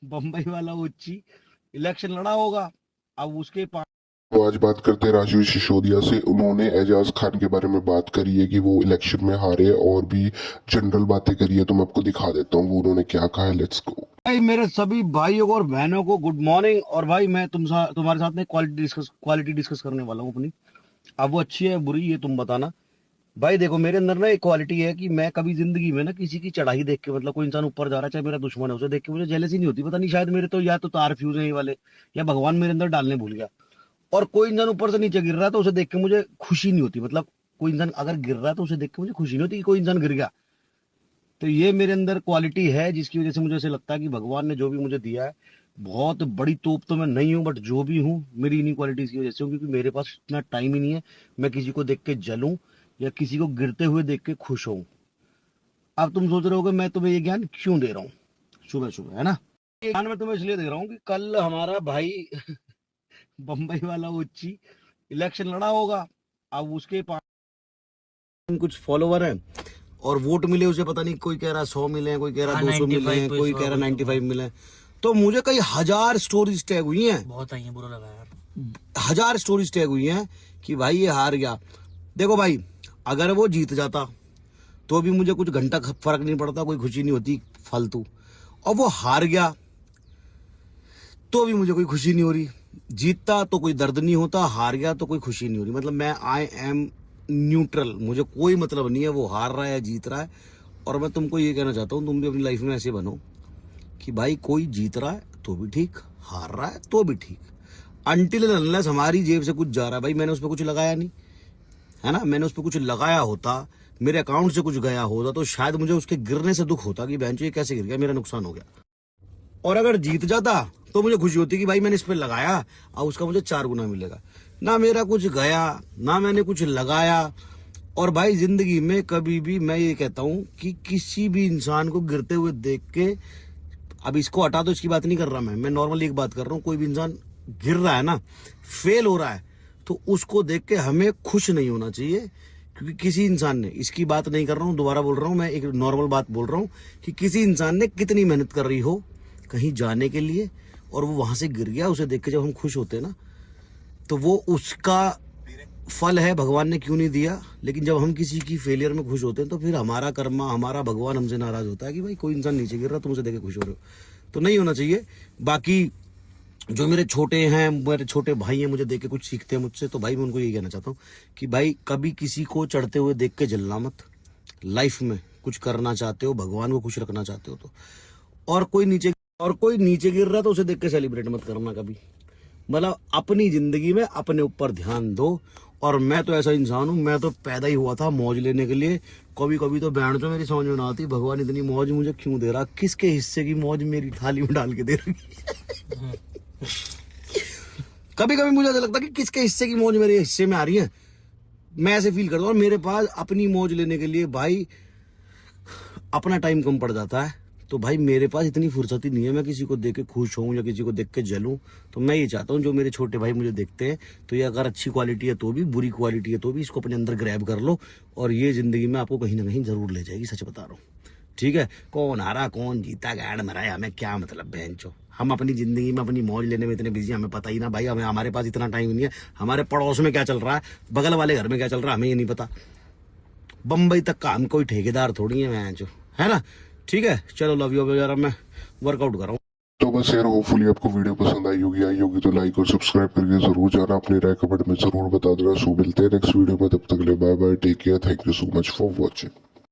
बम्बई वाला उच्ची इलेक्शन लड़ा होगा। अब उसके पास तो आज बात करते हैं राजीव सिसोदिया से। उन्होंने एजाज खान के बारे में बात करी है कि वो इलेक्शन में हारे, और भी जनरल बातें करी है। तो मैं आपको दिखा देता हूँ वो उन्होंने क्या कहा है। Let's go. भाई मेरे सभी भाइयों को और बहनों को गुड मॉर्निंग। और भाई मैं तुम्हारे साथ में क्वालिटी डिस्कस करने वाला हूँ अपनी। अब वो अच्छी है बुरी ये तुम बताना। भाई देखो मेरे अंदर ना एक क्वालिटी है कि मैं कभी जिंदगी में ना किसी की चढ़ाई देख के, मतलब कोई इंसान ऊपर जा रहा है चाहे मेरा दुश्मन है, उसे देख के मुझे जेलसी नहीं होती। पता नहीं शायद मेरे तो या तो तार फ्यूज है ये वाले, या भगवान मेरे अंदर डालने भूल गया। और कोई इंसान ऊपर से नीचे गिर रहा है तो उसे देख के मुझे खुशी नहीं होती। मतलब कोई इंसान अगर गिर रहा है तो उसे देख के मुझे खुशी नहीं होती कि कोई इंसान गिर गया। तो ये मेरे अंदर क्वालिटी है जिसकी वजह से मुझे ऐसे लगता है कि भगवान ने जो भी मुझे दिया है, बहुत बड़ी तोप तो मैं नहीं हूँ, बट जो भी हूँ मेरी इन्हीं क्वालिटीज की वजह से हूँ, क्योंकि मेरे पास इतना टाइम ही नहीं है मैं किसी को देख के जलूं या किसी को गिरते हुए देख के खुश हूं। अब तुम सोच रहे होगे मैं तुम्हें ये ज्ञान क्यों दे रहा हूँ सुबह सुबह, है ना। ये ज्ञान मैं तुम्हें इसलिए दे रहा हूँ कि कल हमारा भाई बम्बई वाला उच्ची इलेक्शन लड़ा होगा। अब उसके पास कुछ फॉलोवर हैं और वोट मिले उसे, पता नहीं कोई कह रहा 100 मिले हैं, कोई कह रहा 200 मिले हैं, कोई कह रहा 95 मिले हैं। तो मुझे कई हजार स्टोरीज टैग हुई हैं, बहुत आई है, बुरा लगा यार। हजार स्टोरीज टैग हुई हैं कि भाई ये हार गया। देखो भाई, अगर वो जीत जाता तो भी मुझे कुछ घंटा फर्क नहीं पड़ता, कोई खुशी नहीं होती फालतू। और वो हार गया तो भी मुझे कोई खुशी नहीं हो रही। जीतता तो कोई दर्द नहीं होता, हार गया तो कोई खुशी नहीं हो रही। मतलब मैं आई एम न्यूट्रल, मुझे कोई मतलब नहीं है वो हार रहा है या जीत रहा है। और मैं तुमको ये कहना चाहता हूँ तुम भी अपनी लाइफ में ऐसे बनो कि भाई कोई जीत रहा है तो भी ठीक, हार रहा है तो भी ठीक, अनटिल अनलेस हमारी जेब से कुछ जा रहा है। भाई मैंने उस पर कुछ लगाया नहीं है ना, मैंने उस पर कुछ लगाया होता, मेरे अकाउंट से कुछ गया होता तो शायद मुझे उसके गिरने से दुख होता कि बेंचो ये कैसे गिर गया, मेरा नुकसान हो गया। और अगर जीत जाता तो मुझे खुशी होती कि भाई मैंने इस पर लगाया और उसका मुझे 4 गुना मिलेगा। ना मेरा कुछ गया ना मैंने कुछ लगाया। और भाई जिंदगी में कभी भी मैं ये कहता हूं कि किसी भी इंसान को गिरते हुए देख के, अब इसको हटा दो, इसकी बात नहीं कर रहा मैं नॉर्मली एक बात कर रहा हूँ। कोई भी इंसान गिर रहा है ना, फेल हो रहा है, तो उसको देख के हमें खुश नहीं होना चाहिए। क्योंकि किसी इंसान ने, इसकी बात नहीं कर रहा हूँ, दोबारा बोल रहा हूँ, मैं एक नॉर्मल बात बोल रहा हूँ कि किसी इंसान ने कितनी मेहनत कर रही हो कहीं जाने के लिए और वो वहां से गिर गया, उसे देख के जब हम खुश होते हैं ना तो वो उसका फल है, भगवान ने क्यों नहीं दिया। लेकिन जब हम किसी की फेलियर में खुश होते हैं तो फिर हमारा कर्मा, हमारा भगवान हमसे नाराज होता है कि भाई कोई इंसान नीचे गिर रहा तुम उसे देख के खुश हो रहे हो। तो नहीं होना चाहिए। बाकी जो मेरे छोटे हैं, मेरे छोटे भाई हैं, मुझे देख के कुछ सीखते हैं मुझसे, तो भाई मैं उनको यही कहना चाहता हूँ कि भाई कभी किसी को चढ़ते हुए देख के जलना मत। लाइफ में कुछ करना चाहते हो, भगवान को खुश रखना चाहते हो तो, और कोई नीचे गिर रहा तो उसे देख के सेलिब्रेट मत करना कभी। मतलब अपनी जिंदगी में अपने ऊपर ध्यान दो। और मैं तो ऐसा इंसान हूं, मैं तो पैदा ही हुआ था मौज लेने के लिए। कभी कभी तो बैंड जो मेरी समझ में ना आती, भगवान इतनी मौज मुझे क्यों दे रहा, किसके हिस्से की मौज मेरी थाली में डाल के दे रही कभी कभी मुझे ऐसा लगता है कि किसके हिस्से की मौज मेरे हिस्से में आ रही है, मैं ऐसे फील करता हूँ। मेरे पास अपनी मौज लेने के लिए भाई अपना टाइम कम पड़ जाता है। तो भाई मेरे पास इतनी फुर्सत ही नहीं है मैं किसी को देख के खुश हूँ या किसी को देख के जलूं। तो मैं ये चाहता हूँ जो मेरे छोटे भाई मुझे देखते हैं, तो ये अगर अच्छी क्वालिटी है तो भी, बुरी क्वालिटी है तो भी, इसको अपने अंदर ग्रैब कर लो और ये जिंदगी में आपको कहीं ना कहीं जरूर ले जाएगी, सच बता रहा हूँ। ठीक है, कौन हारा कौन जीता गाड़ मरा है हमें क्या मतलब बेंचो। हम अपनी जिंदगी में अपनी मौज लेने में इतने बिजी, हमें पता ही ना भाई, हमें हमारे पास इतना टाइम नहीं है। हमारे पड़ोस में क्या चल रहा है, बगल वाले घर में क्या चल रहा है, हमें ये नहीं पता। बम्बई तक का हम कोई ठेकेदार थोड़ी है बेंचो, है ना। ठीक है, चलो लव यू। यार मैं वर्कआउट कर रहा हूँ। तो बस यार, होपफुली आपको वीडियो पसंद आई होगी तो लाइक और सब्सक्राइब करके जरूर जाना। अपनी राय कमेंट में जरूर बता देना। सो मिलते हैं नेक्स्ट वीडियो में, तब तक के लिए bye bye, take care, thank you so much for watching.